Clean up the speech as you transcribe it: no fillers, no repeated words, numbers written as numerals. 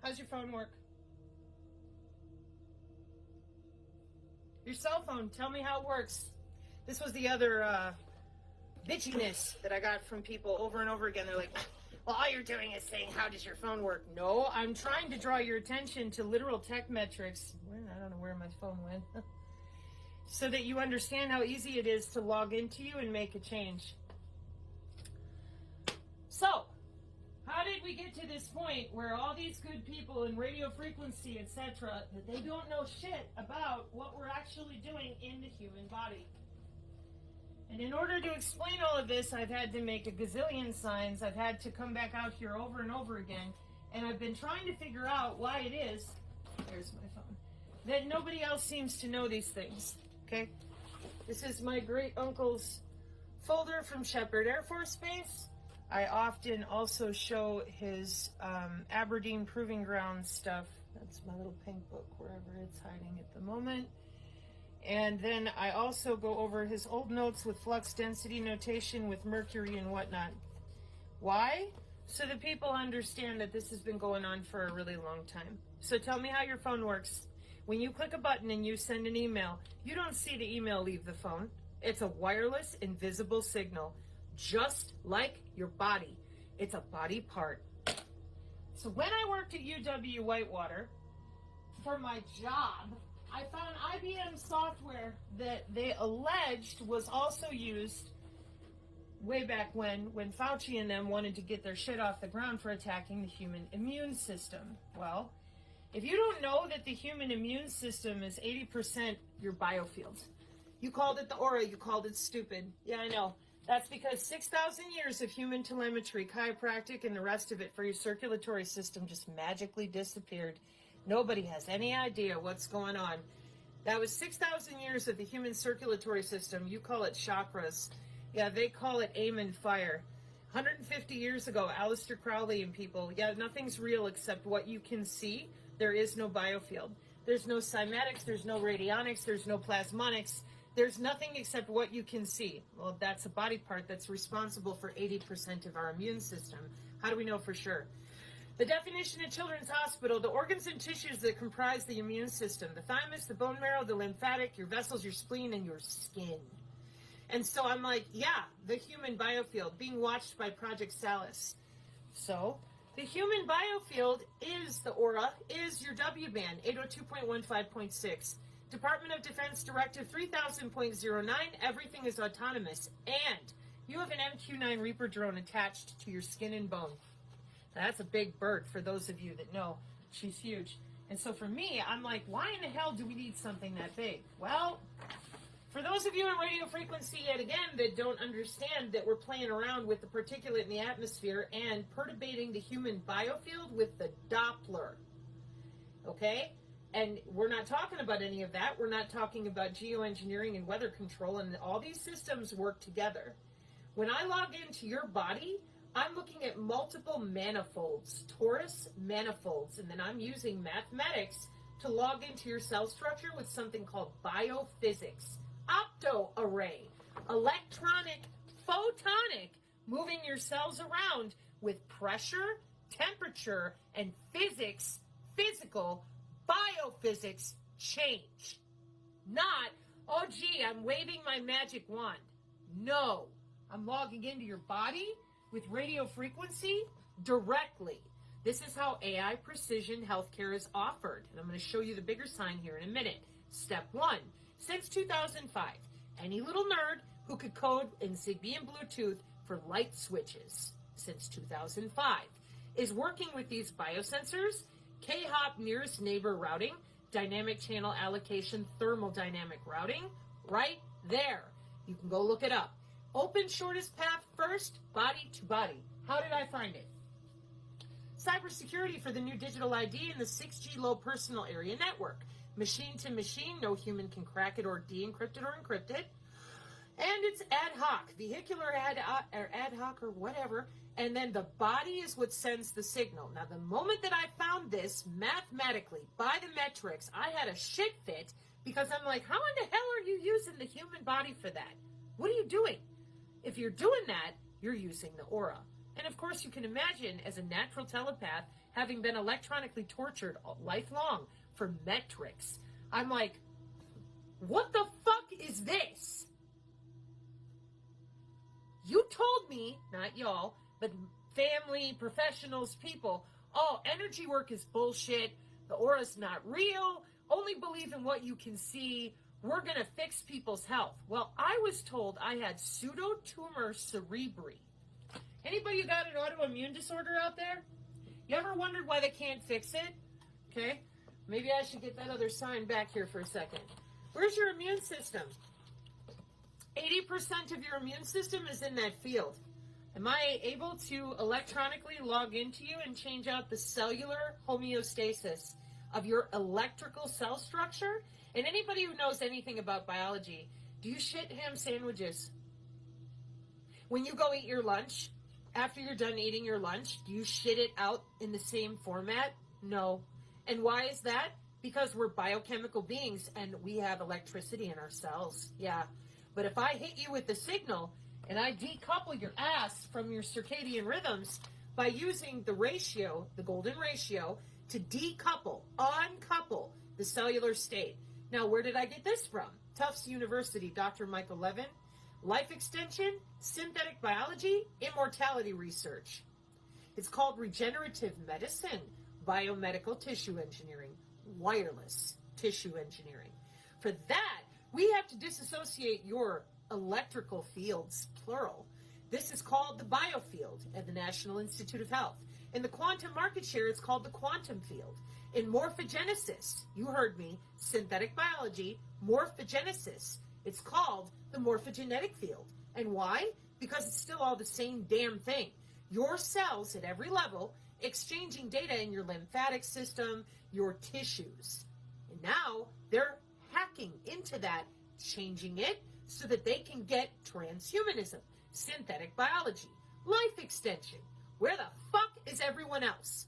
How's your phone work? Your cell phone, tell me how it works. This was the other bitchiness that I got from people over and over again. They're like, well, all you're doing is saying, how does your phone work? No, I'm trying to draw your attention to literal tech metrics. I don't know where my phone went. So that you understand how easy it is to log into you and make a change. So, how did we get to this point where all these good people in radio frequency, etc., that they don't know shit about what we're actually doing in the human body? And in order to explain all of this, I've had to make a gazillion signs. I've had to come back out here over and over again. And I've been trying to figure out why it is, there's my phone, that nobody else seems to know these things. Okay? This is my great uncle's folder from Shepherd Air Force Base. I often also show his Aberdeen Proving Ground stuff. That's my little pink book, wherever it's hiding at the moment. And then I also go over his old notes with flux density notation with mercury and whatnot. Why? So that people understand that this has been going on for a really long time. So tell me how your phone works. When you click a button and you send an email, you don't see the email leave the phone. It's a wireless, invisible signal. Just like your body. It's a body part. So when I worked at UW Whitewater, for my job, I found IBM software that they alleged was also used way back when Fauci and them wanted to get their shit off the ground for attacking the human immune system. Well, if you don't know that the human immune system is 80% your biofield, you called it the aura, you called it stupid. Yeah, I know. That's because 6,000 years of human telemetry, chiropractic, and the rest of it for your circulatory system just magically disappeared. Nobody has any idea what's going on. That was 6,000 years of the human circulatory system. You call it chakras. Yeah, they call it aim and fire. 150 years ago, Aleister Crowley and people, yeah, nothing's real except what you can see. There is no biofield. There's no cymatics, there's no radionics, there's no plasmonics. There's nothing except what you can see. Well, that's a body part that's responsible for 80% of our immune system. How do we know for sure? The definition at Children's Hospital, the organs and tissues that comprise the immune system, the thymus, the bone marrow, the lymphatic, your vessels, your spleen, and your skin. And so I'm like, yeah, the human biofield being watched by Project Salus. So the human biofield is the aura, is your W band, 802.15.6. Department of Defense Directive 3000.09, everything is autonomous. And you have an MQ-9 Reaper drone attached to your skin and bone. That's a big bird for those of you that know. She's huge. And so for me, I'm like, why in the hell do we need something that big? Well, for those of you in radio frequency, yet again, that don't understand that we're playing around with the particulate in the atmosphere and perturbating the human biofield with the Doppler. Okay? And we're not talking about any of that. We're not talking about geoengineering and weather control, and all these systems work together. When I log into your body, I'm looking at multiple manifolds, torus manifolds, and then I'm using mathematics to log into your cell structure with something called biophysics, optoarray, electronic, photonic, moving your cells around with pressure, temperature, and physics, physical biophysics change. Not, oh gee, I'm waving my magic wand. No, I'm logging into your body with radio frequency directly. This is how AI precision healthcare is offered. And I'm going to show you the bigger sign here in a minute. Step 1. Since 2005, any little nerd who could code in Zigbee and Bluetooth for light switches since 2005 is working with these biosensors, K-hop nearest neighbor routing, dynamic channel allocation, thermodynamic routing, right there. You can go look it up. Open shortest path first, body to body. How did I find it? Cybersecurity for the new digital ID and the 6G low personal area network. Machine to machine, no human can crack it or de-encrypt it or encrypt it. And it's ad hoc, vehicular ad hoc or whatever. And then the body is what sends the signal. Now, the moment that I found this mathematically by the metrics, I had a shit fit because I'm like, how in the hell are you using the human body for that? What are you doing? If you're doing that, you're using the aura. And of course, you can imagine as a natural telepath having been electronically tortured lifelong for metrics. I'm like, what the fuck is this? You told me, not y'all, but family, professionals, people, oh, energy work is bullshit. The aura's not real. Only believe in what you can see. We're going to fix people's health. Well, I was told I had pseudotumor cerebri. Anybody who got an autoimmune disorder out there? You ever wondered why they can't fix it? Okay, maybe I should get that other sign back here for a second. Where's your immune system? 80% of your immune system is in that field. Am I able to electronically log into you and change out the cellular homeostasis of your electrical cell structure? And anybody who knows anything about biology, do you shit ham sandwiches? When you go eat your lunch, after you're done eating your lunch, do you shit it out in the same format? No. And why is that? Because we're biochemical beings and we have electricity in our cells. Yeah. But if I hit you with the signal and I decouple your ass from your circadian rhythms by using the ratio, the golden ratio, to decouple, uncouple the cellular state. Now, where did I get this from? Tufts University, Dr. Michael Levin. Life extension, synthetic biology, immortality research. It's called regenerative medicine, biomedical tissue engineering, wireless tissue engineering. For that, we have to disassociate your electrical fields, plural. This is called the biofield at the National Institute of Health. In the quantum market share, it's called the quantum field. In morphogenesis, you heard me, synthetic biology, morphogenesis, it's called the morphogenetic field. And why? Because it's still all the same damn thing. Your cells at every level exchanging data in your lymphatic system, your tissues. And now they're hacking into that, changing it so that they can get transhumanism, synthetic biology, life extension. Where the fuck is everyone else?